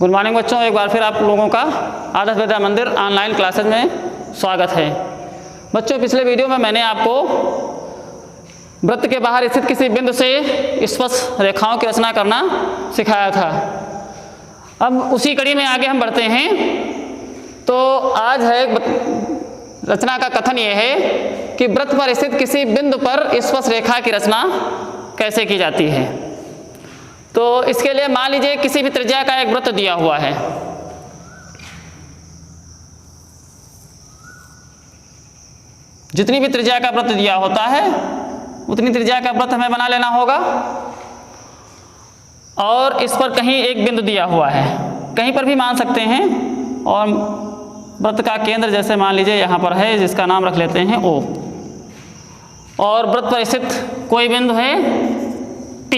Good morning बच्चों, एक बार फिर आप लोगों का आदर्श विद्या मंदिर ऑनलाइन क्लासेज में स्वागत है। बच्चों, पिछले वीडियो में मैंने आपको वृत्त के बाहर स्थित किसी बिंदु से स्पर्श रेखाओं की रचना करना सिखाया था। अब उसी कड़ी में आगे हम बढ़ते हैं। तो आज है रचना का कथन ये है कि वृत्त पर स्थित किसी बिंदु पर स्पर्श रेखा की रचना कैसे की जाती है। तो इसके लिए मान लीजिए किसी भी त्रिज्या का एक वृत्त दिया हुआ है। जितनी भी त्रिज्या का वृत्त दिया होता है उतनी त्रिज्या का वृत्त हमें बना लेना होगा। और इस पर कहीं एक बिंदु दिया हुआ है, कहीं पर भी मान सकते हैं। और वृत्त का केंद्र जैसे मान लीजिए यहाँ पर है, जिसका नाम रख लेते हैं O। और वृत्त पर स्थित कोई बिंदु है P।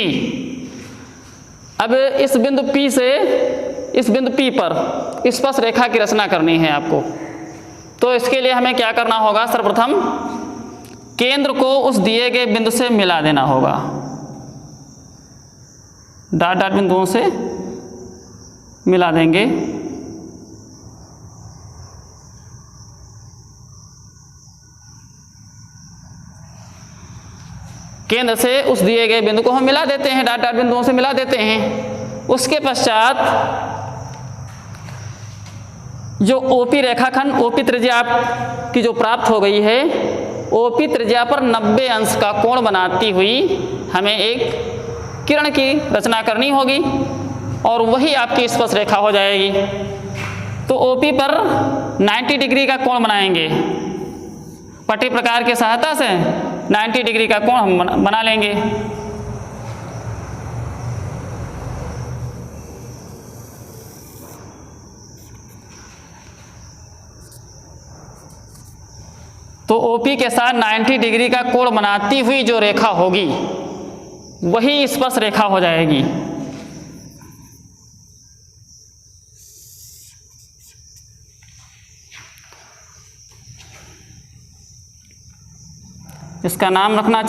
अब इस बिंदु P से इस बिंदु P पर स्पर्श रेखा की रचना करनी है आपको। तो इसके लिए हमें क्या करना होगा, सर्वप्रथम केंद्र को उस दिए गए बिंदु से मिला देना होगा। डॉट डॉट बिंदुओं से मिला देंगे। केंद्र से उस दिए गए बिंदु को हम मिला देते हैं, डॉट डॉट बिंदुओं से मिला देते हैं। उसके पश्चात जो OP रेखाखंड, OP त्रिज्या आपकी जो प्राप्त हो गई है, OP त्रिज्या पर 90 अंश का कोण बनाती हुई हमें एक किरण की रचना करनी होगी और वही आपकी स्पर्श रेखा हो जाएगी। तो OP पर 90 डिग्री का कोण बनाएंगे। पट्टी प्रकार की सहायता से 90 डिग्री का कोण हम बना लेंगे। तो OP के साथ 90 डिग्री का कोण बनाती हुई जो रेखा होगी वही स्पर्श रेखा हो जाएगी। इसका नाम रखना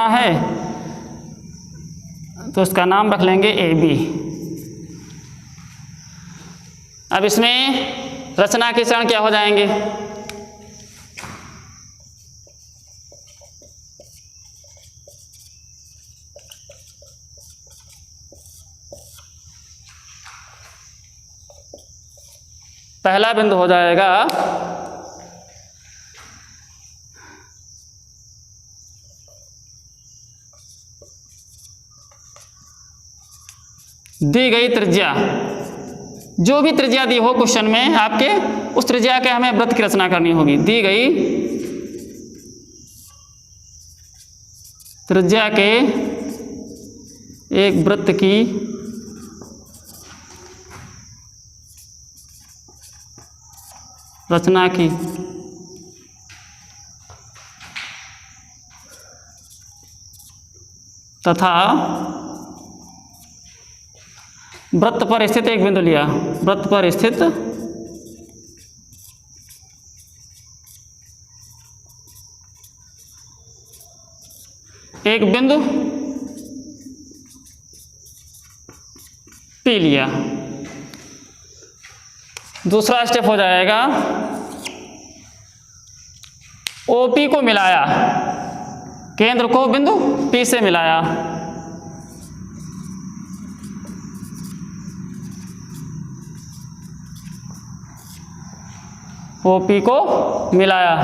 है तो इसका नाम रख लेंगे AB। अब इसमें रचना के चरण क्या हो जाएंगे, पहला बिंदु हो जाएगा दी गई त्रिज्या, जो भी त्रिज्या दी हो क्वेश्चन में आपके, उस त्रिज्या के हमें वृत्त की रचना करनी होगी। दी गई त्रिज्या के एक वृत्त की रचना की तथा वृत्त पर स्थित एक बिंदु लिया। वृत्त पर स्थित एक बिंदु P लिया। दूसरा स्टेप हो जाएगा OP को मिलाया, केंद्र को बिंदु P से मिलाया। OP को मिलाया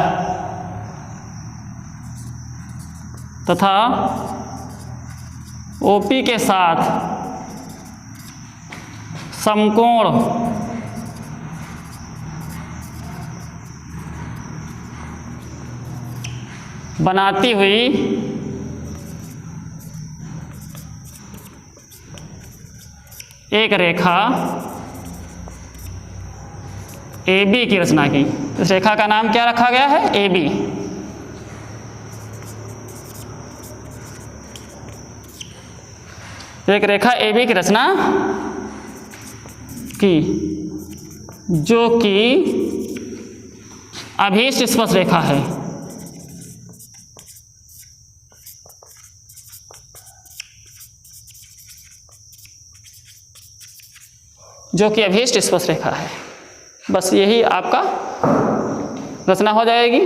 तथा OP के साथ समकोण बनाती हुई एक रेखा AB की रचना की। इस रेखा का नाम क्या रखा गया है, AB। एक रेखा AB की रचना की, जो कि अभीष्ट स्पर्श रेखा है। जो कि अभीष्ट स्पर्श रेखा है। बस यही आपका रचना हो जाएगी।